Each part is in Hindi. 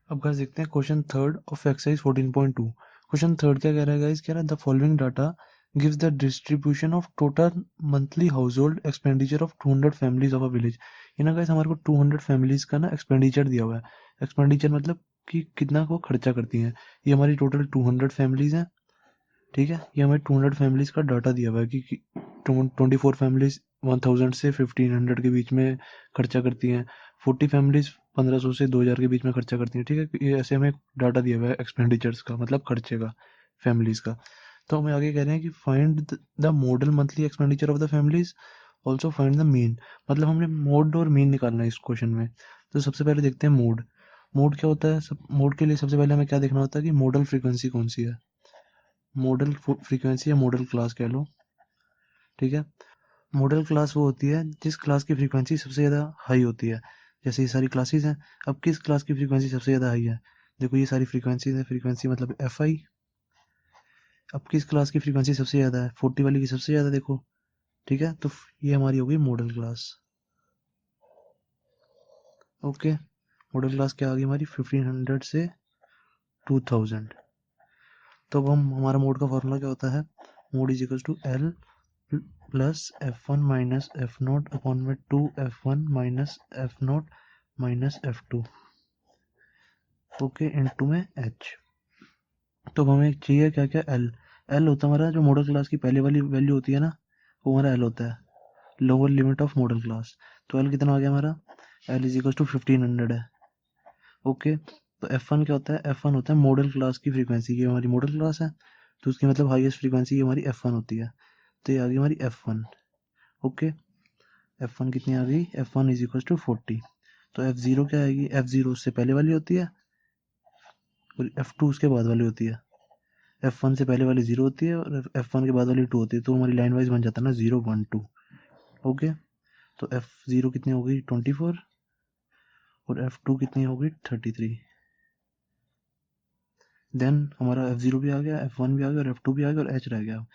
अब गाइस देखते हैं question third of exercise 14.2। Question third क्या कह रहा है गाइस, कह रहा है the following data gives the distribution of total monthly house hold expenditure of 200 families of a village. ये ना गाइस हमारे को 200 फैमिलीज का ना एक्सपेंडिचर दिया हुआ है। एक्सपेंडिचर मतलब कि कितना को खर्चा करती हैं। ये हमारी टोटल 200 फैमिलीज हैं, ठीक है। ये हमें 200 फैमिलीज का डाटा दिया हुआ है कि 24 फैमिलीज 1000 से 1500 के बीच में खर्चा करती हैं। 40 फैमिलीज 1500 से 2000 के बीच में खर्चा करती हैं, ठीक है। ये ऐसे हमें डाटा दिया हुआ है एक्सपेंडिचर्स का, मतलब खर्चे का, फैमिलीज का। तो हमें आगे कह रहे हैं कि find the model monthly expenditure of the families, also find the mean. मतलब हमने मोड और मीन निकालना है इस क्वेश्चन में। तो सबसे पहले देखते हैं मोड। मोड क्या होता है? मोड के लिए सबसे पहले हमें क्या देखना होता है कि मॉडल फ्रीक्वेंसी कौन सी है। मॉडल फ्रीक्वेंसी या मॉडल क्लास कह लो, ठीक है। मॉडल क्लास वो होती है जिस क्लास की फ्रीक्वेंसी सबसे ज़्यादा हाई होती है। जैसे ये सारी क्लासेस हैं, अब किस क्लास की फ्रीक्वेंसी सबसे ज़्यादा हाई है? देखो ये सारी फ्रीक्वेंसीज है, फ्रीक्वेंसी मतलब एफ आई। अब किस क्लास की फ्रीक्वेंसी सबसे ज़्यादा है? 40 वाली की सबसे ज़्यादा, देखो, ठीक है। तो ये हमारी होगी model class. Okay, model class क्या आ गई हमारी? 1500 से 2000। तो अब हम हमारा मोड का फॉर्मूला क्या होता है? Mode is equal to L plus F one minus F nought upon में 2f1 minus F nought minus F2, okay, into में h। तो हमें चाहिए क्या क्या? एल। एल होता है हमारा जो मॉडल क्लास की पहले वाली वैल्यू होती है ना, वो हमारा एल होता है, lower limit of model class. तो एल कितना आ गया हमारा? एल इज इक्वल टू 1500 है, ओके। तो एफ वन क्या होता है? एफ वन होता है मॉडल क्लास की फ्रीक्वेंसी। ये हमारी मॉडल क्लास है, तो उसकी मतलब हाईएस्ट फ्रीक्वेंसी हमारी एफ वन होती है। तो ये आ गई हमारी F one, okay. F one कितनी आ गई? F one is equal to 40। तो एफ जीरो क्या आएगी? एफ जीरो उससे पहले वाली होती है और एफ टू उसके बाद वाली होती है। एफ वन से पहले वाली जीरो होती है और एफ वन के बाद वाली टू होती है। तो हमारी लाइन वाइज बन जाता है ना 0 1 2, ओके। तो एफ जीरो कितनी हो गई? 24 और एफ टू कितनी हो गई? 33। देन हमारा एफ जीरो भी आ गया, एफ वन भी आ गया और एफ टू भी आ गया और एच रह गया।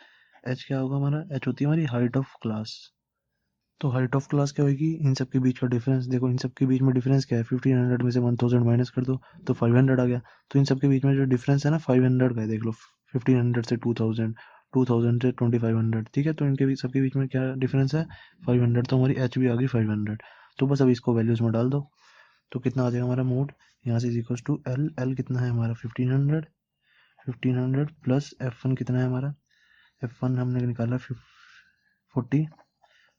एच क्या होगा हमारा? एच होती है हमारी हाइट ऑफ क्लास। तो हाइट ऑफ क्लास क्या होगी? इन सब के बीच का डिफरेंस। देखो इन सब के बीच में डिफरेंस क्या है? 1500 में से 1000 माइनस कर दो तो 500 आ गया। तो इन सब के बीच में जो डिफरेंस है ना 500 का है, देख लो। 1500 से 2000, 2000 से 2500, ठीक है। तो इनके बीच, सबके बीच में क्या डिफरेंस है? 500। तो हमारी एच भी आ गई 500। तो बस अब इसको वैल्यूज में डाल दो। तो कितना आ जाएगा हमारा मोड? यहाँ से इक्वल टू एल। एल कितना है हमारा? 1500। 1500 प्लस एफ वन कितना है हमारा? एफ वन हमने निकाला 40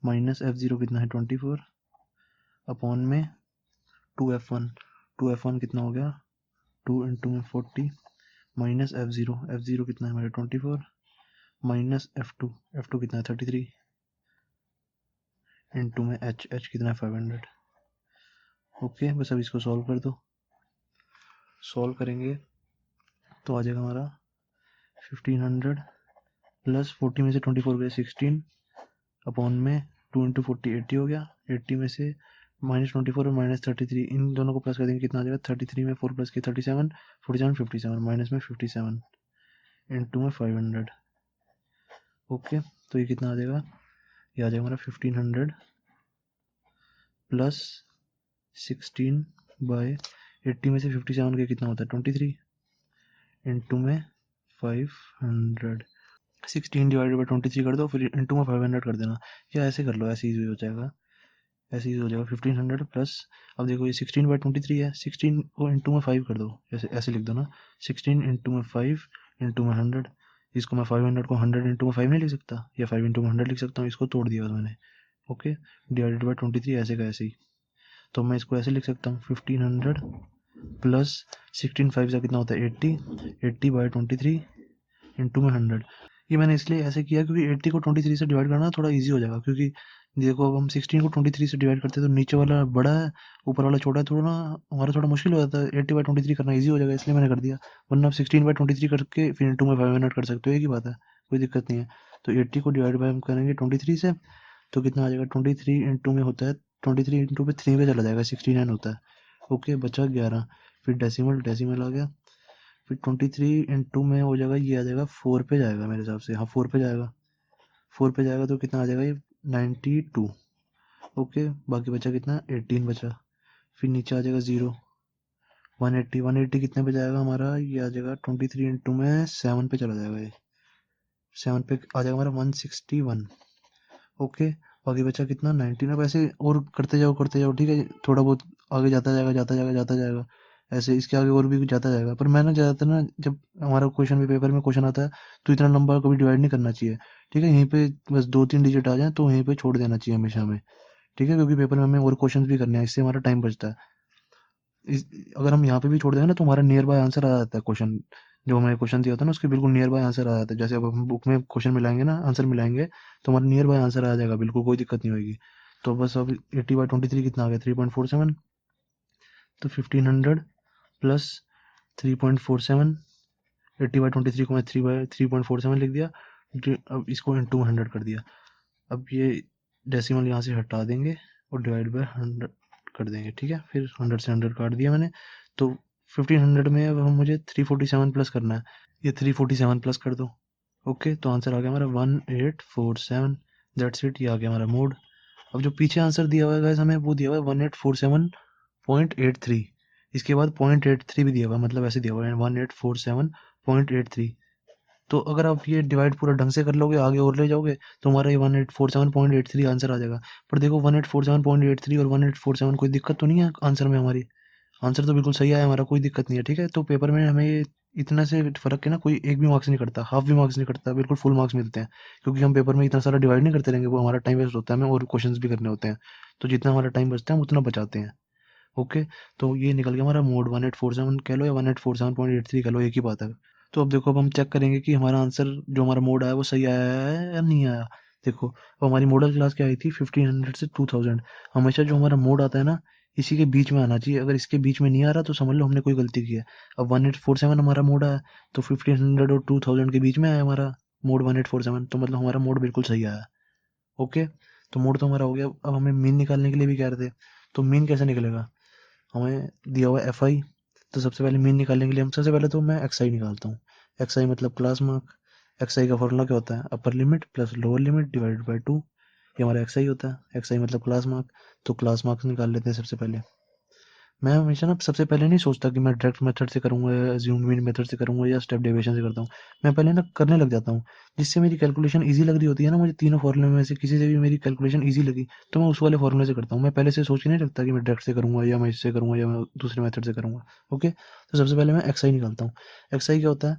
माइनस एफ जीरो कितना है? 24 अपॉन में 2f1। 2f1 कितना हो गया? 2 इंटू में 40 minus F zero. F zero कितना है हमारे? 24 माइनस F2। F2 कितना है? 33 इंटू में एच। एच कितना है? 500, ओके। बस अब इसको सॉल्व कर दो। सॉल्व करेंगे तो आ जाएगा हमारा 1500 प्लस 40 में से 24 गए 16 अपॉन में 2 इंटू 40 80 हो गया। 80 में से माइनस 24 और माइनस 33, इन दोनों को प्लस कर देंगे, कितना आ जाएगा? 33 में 4 प्लस किया 37, 47 57 माइनस में 57 इंटू में 500, ओके। तो ये कितना आ जाएगा? ये आ जाएगा हमारा 1500 प्लस 16 बाय 80 में से 57 के कितना होता है? 23 इंटू में 500। 16 डिवाइडेड बाई 23 कर दो, फिर इंटू में 500 कर देना, या ऐसे कर लो, ऐसे ही हो जाएगा। ऐसे ही हो जाएगा 1500 प्लस, अब देखो ये 16 बाई 23 है, 16 को इंटू में 5 कर दो, ऐसे ऐसे लिख दो ना, 16 इंटू में 5 इंटू में 100। इसको मैं 500 को 100 इंटू में 5 नहीं लिख सकता, या 5 इंटू में 100 लिख सकता हूँ, इसको तोड़ दिया मैंने, ओके। डिवाइडेड बाई 23 ऐसे का ऐसे ही। तो मैं इसको ऐसे लिख सकता हूँ 1500 प्लस 16 5 का कितना होता है? 80। 80 बाई 23 इंटू में 100। ये मैंने इसलिए ऐसे किया क्योंकि 80 को 23 से डिवाइड करना थोड़ा इजी हो जाएगा, क्योंकि देखो अब हम 16 को 23 से डिवाइड करते हैं तो नीचे वाला बड़ा है, ऊपर वाला छोटा है, थोड़ा ना हमारा थोड़ा मुश्किल हो जाता है। 80 बाई 23 करना इजी हो जाएगा, इसलिए मैंने कर दिया। वरना आप 16 बाई 23 करके फिर इंटू में 500 कर सकते हो, एक ही बात है, कोई दिक्कत नहीं है। तो 80 को डिवाइड बाई हम करेंगे 23 से, तो कितना आ जाएगा? 23 इंटू में होता है 23 इंटू में 3 पे चला जाएगा, 69 होता है, ओके। बचा 11, फिर डेसिमल, डेसिमल आ गया, फिर 23 इंटू में हो जाएगा, ये आ जाएगा 4 पे जाएगा मेरे हिसाब से, हाँ 4 पे जाएगा। 4 पे जाएगा तो कितना आ जाएगा? ये 92, ओके। बाकी बचा कितना? 18 बचा। फिर नीचे आ जाएगा 0, 180 कितने पे जाएगा हमारा, ये आ जाएगा 23 इंटू में 7 पे चला जाएगा, ये 7 पे आ जाएगा हमारा 161। ओके, बाकी बचा कितना 19। अब ऐसे और करते जाओ ठीक है, थोड़ा बहुत आगे जाता जाएगा जाता जाएगा जाता जाएगा, ऐसे इसके आगे और भी जाता जाएगा। पर मैं ना ज़्यादातर ना, जब हमारा क्वेश्चन भी पेपर में क्वेश्चन आता है तो इतना लंबा कभी डिवाइड नहीं करना चाहिए, ठीक है। यहीं पे बस 2-3 डिजिट आ जाए तो यहीं पे छोड़ देना चाहिए हमेशा हमें, ठीक है, क्योंकि पेपर में हमें और क्वेश्चन भी करने हैं, इससे हमारा टाइम बचता है। इस अगर हम यहाँ पे भी छोड़ देंगे ना तो हमारा नियर बाय आंसर आ जाता है क्वेश्चन, जो हमें क्वेश्चन दिया होता है ना उसके बिल्कुल नियर बाय आंसर आ जाता है। जैसे अब हम बुक में क्वेश्चन मिलाएंगे ना, आंसर मिलाएंगे, तो हमारा नियर बाय आंसर आ जाएगा, बिल्कुल कोई दिक्कत नहीं होगी। तो बस अब 80/23 कितना आ गया, 3.47। तो 1500 प्लस 3.47, 80/23 को मैं 3/3.47 लिख दिया। अब इसको इंटू 100 कर दिया। अब ये डेसिमल यहाँ से हटा देंगे और डिवाइड बाय 100 कर देंगे, ठीक है। फिर 100 से 100 काट दिया मैंने। तो 1500 में अब हम मुझे 347 प्लस करना है, ये 347 प्लस कर दो। ओके, तो आंसर आ गया हमारा 1847। दैट्स इट, ये आ गया हमारा मोड। अब जो पीछे आंसर दिया हुआ है गाइस हमें, वो दिया हुआ है 1847.83। इसके बाद 0.83 भी दिया हुआ है, मतलब ऐसे दिया हुआ है 1847.83। तो अगर आप ये डिवाइड पूरा ढंग से कर लोगे, आगे और ले जाओगे, तो हमारा ये 1847.83 आंसर आ जाएगा। पर देखो 1847.83 और 1847 कोई दिक्कत तो नहीं है आंसर में हमारी, आंसर तो बिल्कुल सही आया हमारा, कोई दिक्कत नहीं है, ठीक है। तो पेपर में हमें ये इतना से फर्क के ना कोई एक भी मार्क्स नहीं कटता, हाफ भी मार्क्स नहीं कटता, बिल्कुल फुल मार्क्स मिलते हैं। क्योंकि हम पेपर में इतना सारा डिवाइड नहीं करते रहेंगे, वो हमारा टाइम वेस्ट होता है, हमें और क्वेश्चंस भी करने होते हैं। तो जितना हमारा टाइम बचता है हम उतना बचाते हैं। ओके, तो ये निकल गया हमारा मोड 1847 कह लो या 1847.83 कह लो, एक ही बात है। तो अब देखो, अब हम चेक करेंगे कि हमारा आंसर जो हमारा मोड आया वो सही आया है या नहीं आया। देखो, अब हमारी मॉडल क्लास क्या आई थी, 1500 से 2000। हमेशा जो हमारा मोड आता है ना, इसी के बीच में आना चाहिए। अगर इसके बीच में नहीं आ रहा तो समझ लो हमने कोई गलती की है। अब 1847 हमारा मोड आया, तो 1500 और 2000 के बीच में आया हमारा मोड 1847, तो मतलब हमारा मोड बिल्कुल सही आया। ओके, तो मोड तो हमारा हो गया। अब हमें मीन निकालने के लिए भी कह रहे थे, तो मीन कैसे निकलेगा, हमें दिया हुआ एफ आई। तो सबसे पहले मीन निकालने के लिए हम सबसे पहले तो मैं एक्स आई निकालता हूँ। एक्स आई मतलब क्लास मार्क। एक्स आई का फॉर्मूला क्या होता है, upper limit plus lower limit divided by 2। ये हमारा एक्स आई होता है, एक्स आई मतलब क्लास मार्क। तो क्लास मार्क्स निकाल लेते हैं सबसे पहले। मैं हमेशा ना सबसे पहले नहीं सोचता कि मैं डायरेक्ट मेथड से करूँगा या अज्यूम्ड मीन मेथड से करूँगा या स्टेप डेविएशन से करता हूँ। मैं पहले ना करने लग जाता हूँ, जिससे मेरी कैलकुलेशन ईजी लग रही होती है ना मुझे, तीनों फॉर्मूले में से किसी से भी मेरी कैलकुलेशन ईजी लगी तो मैं उस वाले फॉर्मूले से करता हूँ। मैं पहले से सोच के नहीं रखता कि मैं डायरेक्ट से करूँगा या मैं इससे करूँगा या मैं दूसरे मेथड से करूँगा। ओके, तो सबसे पहले मैं एक्स आई निकालता हूँ। एक्स आई क्या होता है,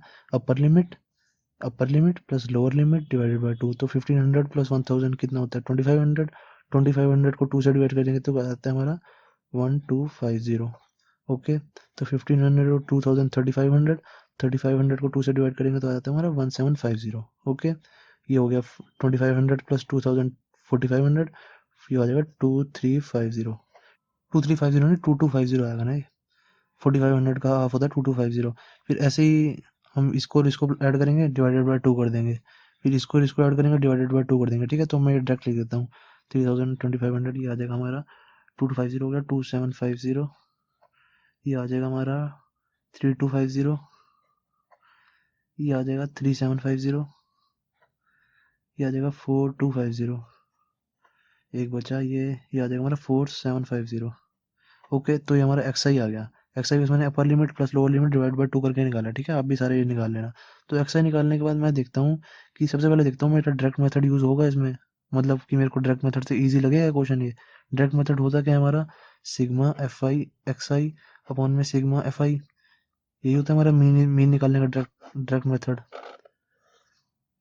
upper limit plus lower limit divided by 2। तो 1500 प्लस 1000 कितना होता है, 2500। 2500 को 2 से डिवाइड करेंगे तो क्या आता है हमारा 1250। ओके, तो 1500 और 2000 3500। 3500 को 2 से डिवाइड करेंगे तो आ जाता है हमारा 1750। ओके, ये हो गया 2500 प्लस 2000 4500, ये आ जाएगा 2350। 2350 नहीं 2250 आएगा ना ये, 4500 का हाफ होता है 2250। फिर ऐसे ही हम इसको और इसको ऐड करेंगे, डिवाइडेड बाय 2 कर देंगे। फिर इसको और इसको ऐड करेंगे, डिवाइडेड बाय 2 कर देंगे, ठीक है। तो मैं डायरेक्ट लिख देता हूँ 3000 2500, ये आ जाएगा हमारा 2250 हो गया 2750। ये आ जाएगा हमारा 3250। ये आ जाएगा 3750। ये आ जाएगा 4250। एक बचा ये आ जाएगा हमारा 4750। ओके, तो ये हमारा एक्स आई आ गया। एक्स आई मैंने upper limit plus lower limit divide by 2 करके निकाला, ठीक है। आप भी सारे ये निकाल लेना। तो एक्स आई निकालने के बाद मैं देखता हूँ कि सबसे पहले देखता हूँ मेरा डायरेक्ट मेथड यूज़ होगा इसमें, मतलब कि मेरे को डायरेक्ट मेथड से ईजी लगेगा क्वेश्चन ये। डायरेक्ट मेथड होता क्या है हमारा, सिग्मा एफ आई एक्स आई अपॉन में सिग्मा एफ आई, यही होता है हमारा मीन निकालने का डायरेक्ट डायरेक्ट मेथड,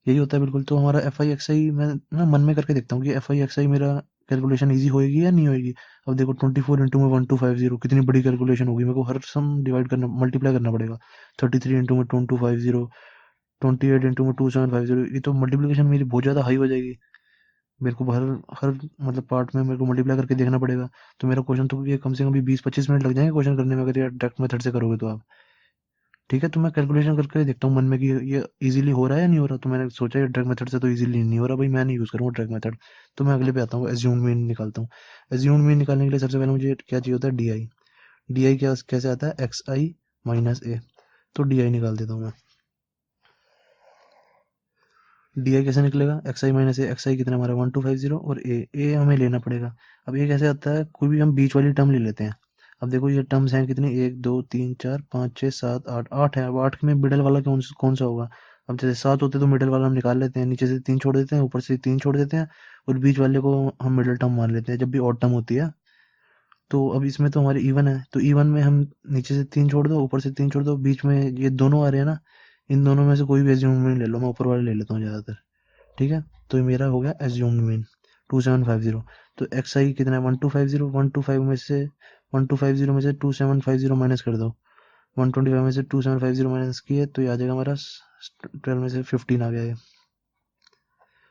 यही होता है बिल्कुल। तो हमारा एफ आई एक्स आई मैं ना मन में करके देखता हूँ कि एफ आई एक्स आई मेरा कैलकुलेशन ईजी होएगी या नहीं होएगी। अब देखो 24 इंटू में 1250 कितनी बड़ी कैलकुलेशन होगी, मेरे को हर सम डिवाइड करना मल्टीप्लाई करना पड़ेगा। 33 इंटू में 2250, 28 इंटू में 2750, ये तो मल्टीप्लिकेशन मेरी बहुत ज़्यादा हाई हो जाएगी। मेरे को हर हर मतलब पार्ट में मेरे को मल्टीप्लाई करके देखना पड़ेगा। तो मेरा क्वेश्चन तो ये कम से कम भी 20-25 मिनट लग जाएंगे क्वेश्चन करने में, अगर ये डायरेक्ट मेथड से करोगे तो आप, ठीक है। तो मैं कैलकुलेशन करके देखता हूँ मन में कि ये इजीली हो रहा है या नहीं हो रहा। तो मैंने सोचा ये ड्रैग मेथड से तो इजीली नहीं हो रहा भाई, मैं नहीं यूज़ करूँगा ड्रैग मेथड। तो मैं अगले पे आता हूँ, एज्यूम मीन निकालता हूँ। एज्यूम मीन निकालने के लिए सबसे पहले मुझे क्या चाहिए होता है, डी आई। डी आई क्या कैसे आता है, एक्स आई माइनस ए। तो डी आई निकाल देता हूँ मैं। डी आई कैसे निकलेगा, एक्स आई माइनस ए। एक्स आई कितना हमारा 1250 और ए हमें लेना पड़ेगा। अब ए कैसे आता है, कोई भी हम बीच वाली टर्म ले लेते हैं। अब देखो ये टर्म्स हैं कितनी, 1 2 3 4 5 6 7 8, 8 है। अब 8 में मिडल वाला कौन सा होगा? अब जैसे 7 होते तो मिडल वाला हम निकाल लेते हैं, नीचे से 3 छोड़ देते हैं, ऊपर से 3 छोड़ देते हैं, और बीच वाले को हम मिडल टर्म मान लेते हैं जब भी ऑड टर्म होती है। तो अब इसमें तो हमारे इवन है, तो इवन में हम नीचे से 3 छोड़ दो, ऊपर से 3 छोड़ दो, बीच में ये दोनों आ रहे हैं ना, इन दोनों में से कोई भी एज्यूम मीन ले लो, मैं ऊपर वाले ले लेता हूँ ज़्यादातर। ठीक है, तो ये मेरा हो गया एज्यूम्ड मीन 2750। तो एक्स आई कितना है 1250, 125 में से 2750 माइनस कर दो, 125 में से 2750 माइनस किए तो ये आ जाएगा हमारा 12 में से 15 आ गया ये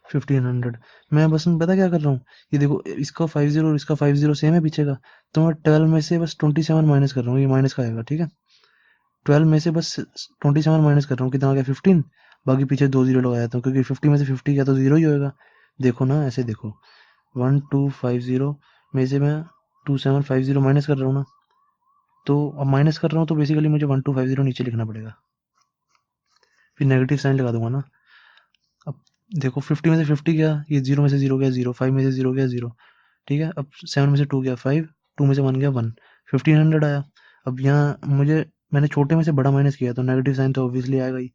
1500। मैं बस में पता क्या कर रहा हूँ, ये देखो इसका 50 और इसका 50 सेम है पीछे का, तो मैं 12 में से बस 27 माइनस कर रहा हूँ, ये माइनस का आएगा। ठीक है, 12 में से बस 27 माइनस कर रहा हूँ, कितना आ गया 15, बाकी पीछे 2 जीरो लगा देता हूँ क्योंकि 50 में से 50 गया तो जीरो ही होएगा। देखो ना, ऐसे देखो 1250 में से मैं 2750 माइनस कर रहा हूँ ना, तो अब माइनस कर रहा हूँ तो बेसिकली मुझे 1250 नीचे लिखना पड़ेगा, फिर नेगेटिव साइन लगा दूंगा ना। अब देखो 50 में से 50 गया, ये 0 में से 0 गया 0, 5 में से 0 गया 0। ठीक है, अब 7 में से 2 गया 5, 2 में से 1 गया 1, 1500 आया। अब यहाँ मैंने छोटे में से बड़ा माइनस किया तो नेगेटिव साइन तो ऑब्वियसली आएगा ही।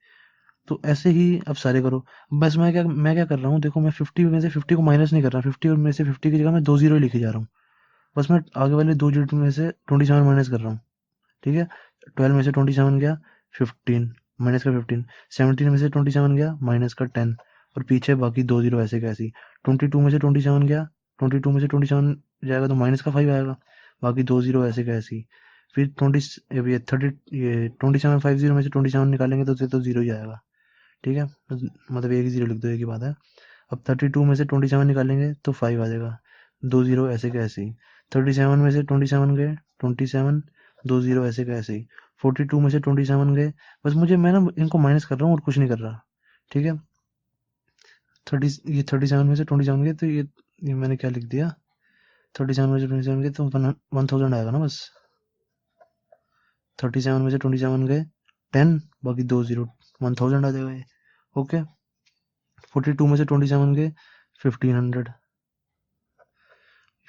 तो ऐसे ही अब सारे करो। बस मैं क्या कर रहा हूँ, देखो मैं 50 में से 50 को माइनस नहीं कर रहा, 50 में से 50 की जगह मैं 2 जीरो ही लिखे जा रहा हूँ। बस मैं आगे वाले 2 जीरो में से 27 माइनस कर रहा हूँ। ठीक है, 12 में से 27 गया 15, माइनस का 15, 17 में से 27 गया माइनस का 10, और पीछे बाकी 2 जीरो ऐसे कैसी। 22 में से 27 गया, 22 में से 27 जाएगा तो माइनस का 5 आएगा, बाकी 2 जीरो ऐसे कैसी। फिर 20 ये 30 ये 2750 में से 27 निकालेंगे तो जीरो ही आएगा। ठीक है, मतलब एक ही जीरो लिख दो, एक ही बात है। अब 32 में से 27 निकालेंगे तो 5 आ जाएगा, 2 जीरो ऐसे का ऐसे ही। 37 में से 27 गए 27, 2 जीरो ऐसे का ऐसे ही। 42 में से 27 गए, बस मैं ना इनको माइनस कर रहा हूँ और कुछ नहीं कर रहा। ठीक है, 37 में से 27 गए तो ये मैंने क्या लिख दिया, 37 में से 27 गए तो 1000 आएगा ना बस। 37 में से 27 गए 10, बाकी 2 जीरो 1000 आ जाएगा ये। ओके, 42 में से 27 गए 1500,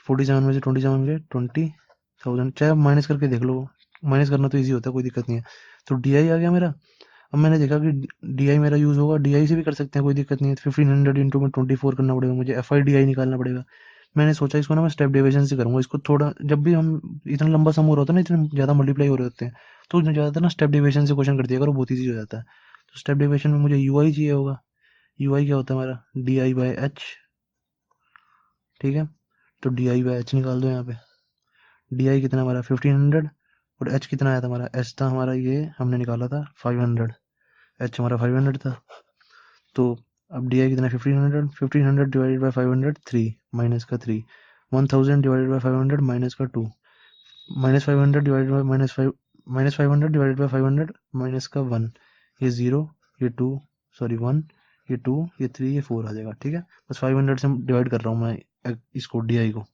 47 में से 27 गए 20,000, चाहे आप माइनस करके देख लो, माइनस करना तो इजी होता है, कोई दिक्कत नहीं है। तो डी आई आ गया मेरा। अब मैंने देखा कि डी आई मेरा यूज़ होगा, डी आई से भी कर सकते हैं, कोई दिक्कत नहीं है। 1500 इंटू में 24 करना पड़ेगा मुझे, एफ आई डी आई निकालना पड़ेगा। मैंने सोचा इसको ना मैं स्टेप डिवीजन से करूँगा इसको, थोड़ा जब भी हम इतना लंबा सम हो रहा होता है ना, इतने ज़्यादा मल्टीप्लाई हो रहे होते हैं, तो ज़्यादातर ना स्टेप डिवीजन से क्वेश्चन कर दिया करो, बहुत ईजी हो जाता है। तो स्टेप डिवीजन में मुझे यू आई चाहिए होगा, यू आई क्या होता है हमारा, डी आई बाई एच। ठीक है, तो डी आई बाई एच निकाल दो यहाँ पे। डी आई कितना हमारा 1500, और एच कितना आया था हमारा, एच था हमारा ये हमने निकाला था 500, एच हमारा 500 था। तो अब डी आई कितना 1500, 1500 डिवाइडेड बाई 500 3, माइनस का 3, 1000 डिवाइडेड बाई 500 माइनस का 2, minus 500 divided by minus 500 divided by 500 minus का 1, ये 0, ये 2, सॉरी 1, ये 2, ये 3, ये 4 आ जाएगा। ठीक है, बस 500 से डिवाइड कर रहा हूँ मैं इसको डी आई को।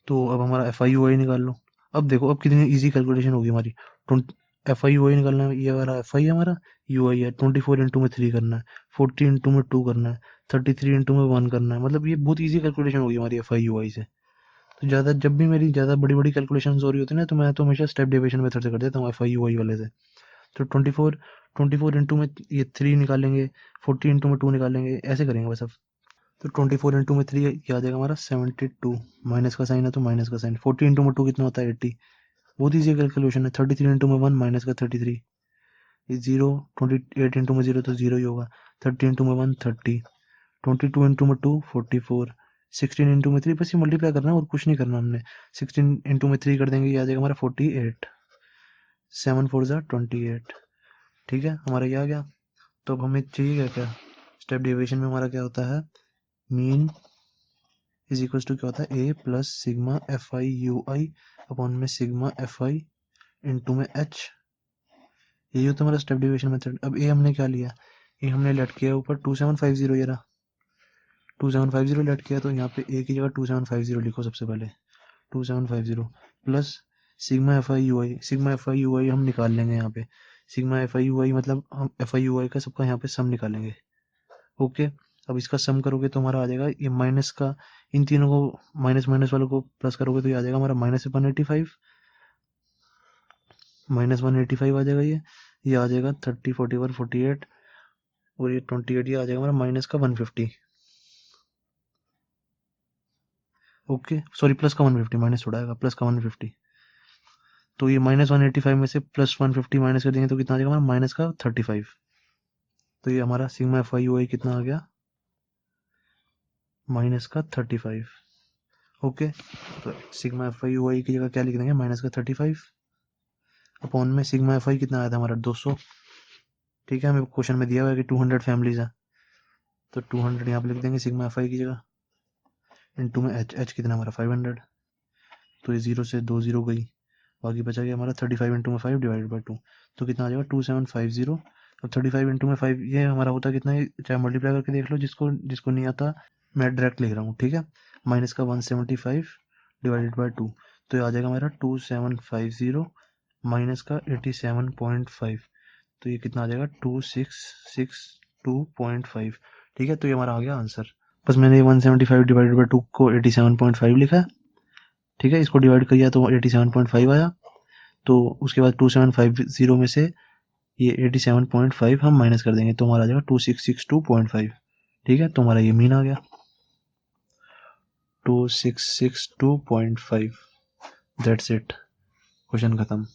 तो अब हमारा एफ आई यू आई निकाल लो। अब देखो अब कितनी इजी कैलकुलेशन होगी हमारी। एफ आई यू आई निकालना है, ये हमारा एफ आई है, हमारा यू आई है। 24 इंटू में 3 करना है, 40 इंटू में 2 करना है, 33 इंटू में 1 करना है। मतलब ये बहुत इजी कैलकुलेशन होगी हमारी एफ आई यू आई से। तो जब भी मेरी ज़्यादा बड़ी बड़ी कैलकुलेशन हो रही होती है ना, तो मैं तो हमेशा स्टेप डेविएशन मेथड से कर देता हूँ, एफ आई यू आई वाले से। तो 24 इंटू में ये 3 निकालेंगे, 40 इंटू में 2 निकालेंगे, ऐसे करेंगे बस अब। तो 24 इंटू में 3 क्या आ जाएगा हमारा 72, माइनस का साइन है तो माइनस का साइन। 40 इंटू में 2 कितना होता है 80, बहुत ईजी कैलकुलेशन है। 33 इंटू में 1 माइनस का 33, ये 0, 28 इंटू में 0 तो 0 ही होगा। 30 इंटू में 1 30, 22 इंटू में 2 44, 16 इंटू में 3, बस ये मल्टीप्लाई करना है और कुछ नहीं करना हमने। 16 इंटू में 3 कर देंगे, ये आ जाएगा हमारा 48, 7 4 ज़ा 28। ठीक है, हमारा ये आ गया। तो अब हमें चाहिए क्या क्या, स्टेप डेविएशन में हमारा क्या होता है, मीन इज इक्वल्स टू क्या होता है, A plus sigma F I U I upon में सिग्मा एफ आई इंटू में एच। यही होता है हमारा स्टेप डेविएशन मेथड। अब ए हमने क्या लिया, ए हमने लेट किया ऊपर 2750, ये रहा 2750 लेट किया, तो यहाँ पे ए की जगह 2750 लिखो सबसे पहले, 2750 plus sigma F I U I. Sigma F I U I हम निकाल लेंगे यहाँ पे, sigma F I U I मतलब हम एफ आई यू आई का सबका यहाँ पे सम निकालेंगे। ओके, अब इसका सम करोगे तो हमारा आ जाएगा ये माइनस का, इन तीनों को माइनस माइनस वालों को प्लस करोगे तो ये आ जाएगा हमारा -185, -185 आ जाएगा, ये आ जाएगा 30, 41, 48 और ये 28, ये आ जाएगा हमारा माइनस का 150। ओके सॉरी, प्लस का 150, माइनस थोड़ा आएगा, प्लस का 150। तो ये -185 में से प्लस 150 माइनस कर देंगे तो कितना आ जाएगा हमारा माइनस का 35। तो ये हमारा सिग्मा FI कितना आ गया, माइनस का 35। ओके, तो सिग्मा FI की जगह क्या लिख देंगे, माइनस का 35 अपॉन में सिग्मा FI कितना आया था हमारा 200। ठीक है, हमें क्वेश्चन में दिया हुआ है कि 200 फैमिलीज है, तो 200 यहाँ पे लिख देंगे सिग्मा FI की जगह, इनटू में h कितना हमारा 500। तो ये 0 से 2 0 गई, बाकी बचा गया हमारा 35 इंटू में 5 डिवाइडेड बाई 2, तो कितना आ जाएगा 2750। अब 35 इंटू में 5 ये हमारा होता है कितना है, चाहे मल्टीप्लाई करके देख लो, जिसको जिसको नहीं आता मैं डायरेक्ट लिख रहा हूँ। ठीक है, माइनस का 175 डिवाइडेड बाई 2, तो ये आ जाएगा हमारा 2750 माइनस का 87.5, तो ये कितना आ जाएगा 2662.5। ठीक है, तो ये हमारा आ गया आंसर। बस मैंने 175 डिवाइडेड बाई 2 को 87.5 लिखा है। ठीक है, इसको डिवाइड किया तो 87.5 आया, तो उसके बाद 2750 में से ये 87.5 हम माइनस कर देंगे तो हमारा आ जाएगा 2662.5। ठीक है, तो हमारा ये मीन आ गया 2662.5। दैट्स इट, क्वेश्चन खत्म।